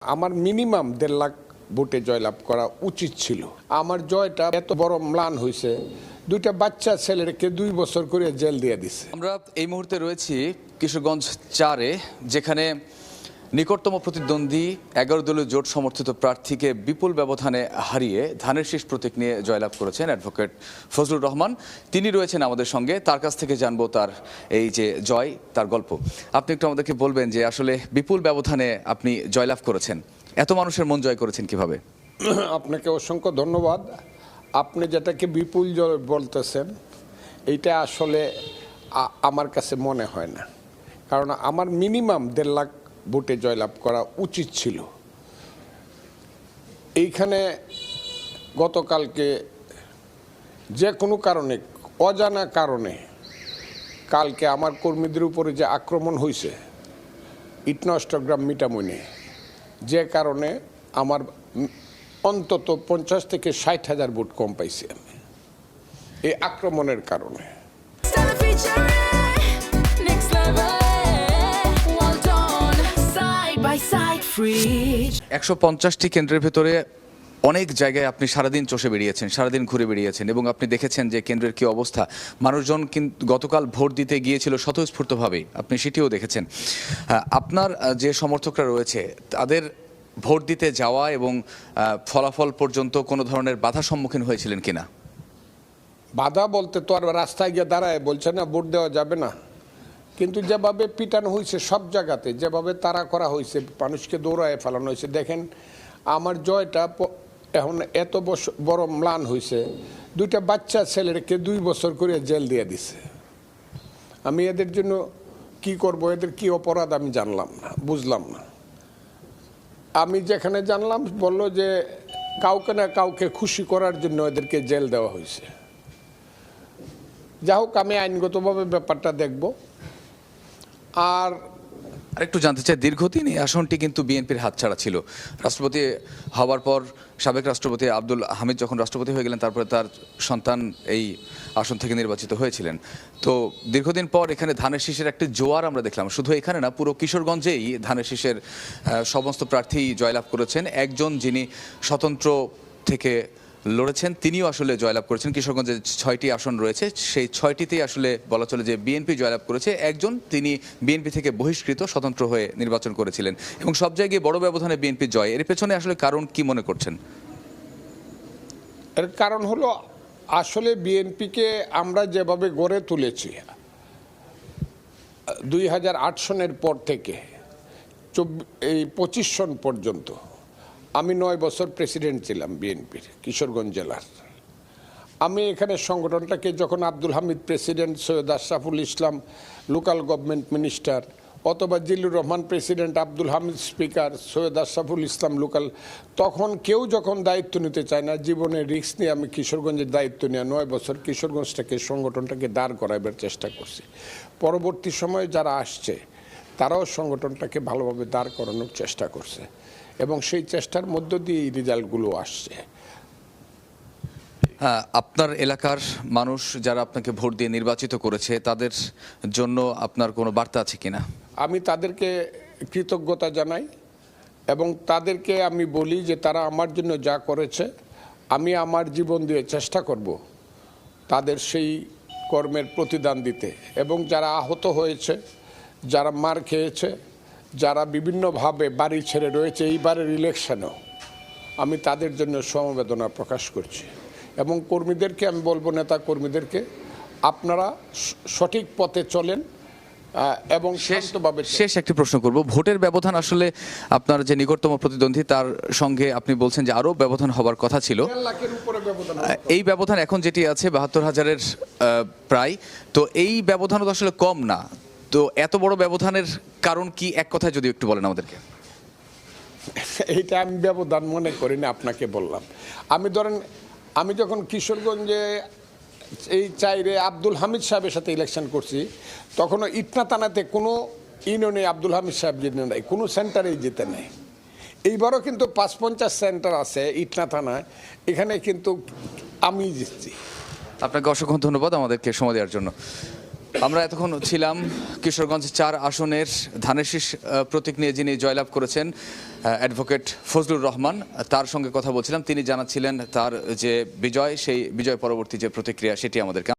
আমার মিনিমাম 1.5 লাখ ভোটে জয়লাভ করা উচিত ছিল। আমার জয়টা এত বড় ম্লান হয়েছে, দুইটা বাচ্চা ছেলেকে 2 বছর করে জেল দিয়ে দিছে। আমরা এই মুহূর্তে রয়েছি কিশোরগঞ্জ 4-এ, যেখানে নিকটতম প্রতিদ্বন্দ্বী 11 দলীয় জোট সমর্থিত প্রার্থীকে বিপুল ব্যবধানে হারিয়ে ধানের শীষ প্রতীক নিয়ে জয়লাভ করেছেন অ্যাডভোকেট ফজলুর রহমান। তিনি রয়েছেন আমাদের সঙ্গে, তার কাছ থেকে জানবো তার এই যে জয়, তার গল্প। আপনি একটু আমাদেরকে বলবেন যে আসলে বিপুল ব্যবধানে আপনি জয়লাভ করেছেন, এত মানুষের মন জয় করেছেন কিভাবে? আপনাকে অসংখ্য ধন্যবাদ। আপনি যেটাকে বিপুল জয় বলতেছেন, এইটা আসলে আমার কাছে মনে হয় না, কারণ আমার মিনিমাম 1.5 লাখ ভোটে জয়লাভ করা উচিত ছিল। এইখানে গতকালকে যে কোনো কারণে, অজানা কারণে, কালকে আমার কর্মীদের উপরে যে আক্রমণ হয়েছে ইটনষ্টগ্রাম মিটামইনে, যে কারণে আমার অন্তত 50 থেকে 60 হাজার ভোট কম পাইছি আমি এই আক্রমণের কারণে। 150টি কেন্দ্রের ভেতরে অনেক জায়গায় আপনি সারাদিন চষে বেরিয়েছেন, সারাদিন ঘুরে বেরিয়েছেন এবং আপনি দেখেছেন যে কেন্দ্রের কি অবস্থা। মানুষজন কিন্তু গতকাল ভোট দিতে গিয়েছিল স্বতঃস্ফূর্তভাবেই, আপনি সেটিও দেখেছেন। আপনার যে সমর্থকরা রয়েছে তাদের ভোট দিতে যাওয়া এবং ফলাফল পর্যন্ত কোনো ধরনের বাধা সম্মুখীন হয়েছিলেন কিনা? বাধা বলতে তো আর রাস্তায় গিয়ে দাঁড়ায় বলছে না ভোট দেওয়া যাবে না, কিন্তু যেভাবে পিটানো হয়েছে সব জায়গাতে, যেভাবে তাড়া করা হয়েছে, মানুষকে দৌড়ায় ফেলানো হয়েছে, দেখেন আমার জয়টা এখন এত বড় ম্লান হয়েছে, দুইটা বাচ্চা ছেলেকে 2 বছর করে জেল দিয়ে দিছে। আমি এদের জন্য কি করব, এদের কি অপরাধ আমি জানলাম না, বুঝলাম না। আমি যেখানে জানলাম বলল যে কাউকে না কাউকে খুশি করার জন্য এদেরকে জেল দেওয়া হয়েছে। যা হোক, আমি আইনগতভাবে ব্যাপারটা দেখব। আর আরেকটু জানতে চাই, দীর্ঘদিন এই আসনটি কিন্তু বিএনপির হাতছাড়া ছিল। রাষ্ট্রপতি হওয়ার পর সাবেক রাষ্ট্রপতি আব্দুল হামিদ যখন রাষ্ট্রপতি হয়ে গেলেন, তারপরে তার সন্তান এই আসন থেকে নির্বাচিত হয়েছিলেন। তো দীর্ঘদিন পর এখানে ধানের শীষের একটি জোয়ার আমরা দেখলাম। শুধু এখানে না, পুরো কিশোরগঞ্জেই ধানের শীষের সমস্ত প্রার্থী জয়লাভ করেছেন। একজন যিনি স্বতন্ত্র থেকে লড়েছেন তিনিও আসলে জয়লাভ করেছেন। কিশোরগঞ্জে 6টি আসন রয়েছে, সেই 6টিতেই আসলে বলা চলে যে বিএনপি জয়লাভ করেছে। একজন তিনি বিএনপি থেকে বহিষ্কৃত স্বতন্ত্র হয়ে নির্বাচন করেছিলেন এবং সব জায়গায় বড় ব্যবধানে বিএনপি জয়। এর পেছনে আসলে কারণ কি মনে করছেন? এর কারণ হলো, আসলে বিএনপিকে আমরা যেভাবে গড়ে তুলেছি 2008 সনের পর থেকে এই 25 সন পর্যন্ত, আমি 9 বছর প্রেসিডেন্ট ছিলাম বিএনপির কিশোরগঞ্জ জেলার। আমি এখানে সংগঠনটাকে যখন Abdul Hamid president, Syed Ashraful Islam local government minister, অথবা Zillur Rahman president, Abdul Hamid speaker, Syed Ashraful Islam local, তখন কেউ যখন দায়িত্ব নিতে চায় না, জীবনের রিস্ক নিয়ে আমি কিশোরগঞ্জের দায়িত্ব নিয়ে 9 বছর কিশোরগঞ্জটাকে, সংগঠনটাকে দাঁড় করাবার চেষ্টা করছি। পরবর্তী সময়ে যারা আসছে তারাও সংগঠনটাকে ভালোভাবে দাঁড় করানোর চেষ্টা করছে এবং সেই চেষ্টার মধ্য দিয়ে এই রেজাল্টগুলো আসছে। হ্যাঁ, আপনার এলাকার মানুষ যারা আপনাকে ভোট দিয়ে নির্বাচিত করেছে, তাদের জন্য আপনার কোনো বার্তা আছে কিনা? আমি তাদেরকে কৃতজ্ঞতা জানাই এবং তাদেরকে আমি বলি যে তারা আমার জন্য যা করেছে, আমি আমার জীবন দিয়ে চেষ্টা করব তাদের সেই কর্মের প্রতিদান দিতে। এবং যারা আহত হয়েছে, যারা মার খেয়েছে, যারা বিভিন্নভাবে বাড়ি ছেড়ে রয়েছে, এইবারের ইলেকশনেও আমি তাদের জন্য সমবেদনা প্রকাশ করছি। এবং কর্মীদেরকে আমি বলবো, নেতা কর্মীদেরকে, আপনারা সঠিক পথে চলেন এবং শেষ একটি প্রশ্ন করব। ভোটের ব্যবধান আসলে আপনার যে নিকটতম প্রতিদ্বন্দ্বী, তার সঙ্গে আপনি বলছেন যে আরও ব্যবধান হবার কথা ছিল। 1.5 লাখের উপরে ব্যবধান। এই ব্যবধান এখন যেটি আছে 72,000-এর প্রায়, তো এই ব্যবধানও তো আসলে কম না। তো এত বড় ব্যবধানের কারণ কি, এক কথায় যদি একটু বলেন আমাদেরকে। এইটা আমি ব্যবধান মনে করি না, আপনাকে বললাম। আমি যখন কিশোরগঞ্জে এই 4-এ আব্দুল হামিদ সাহেবের সাথে ইলেকশন করছি, তখনও ইটনা থানাতে কোনো ইউনিয়নে আব্দুল হামিদ সাহেব জিতে নেই, কোনো সেন্টারেই জিতে নেই। এইবারও কিন্তু 55 সেন্টার আছে ইটনা থানায়, এখানে কিন্তু আমি জিতছি। আপনাকে অসংখ্য ধন্যবাদ আমাদেরকে সময় দেওয়ার জন্য। আমরা এতক্ষণ ছিলাম কিশোরগঞ্জ 4 আসনের ধানের শীষ প্রতীক নিয়ে যিনি জয়লাভ করেছেন অ্যাডভোকেট ফজলুর রহমান, তার সঙ্গে কথা বলছিলাম। তিনি জানাচ্ছিলেন তার যে বিজয়, সেই বিজয় পরবর্তী যে প্রতিক্রিয়া সেটি আমাদেরকে।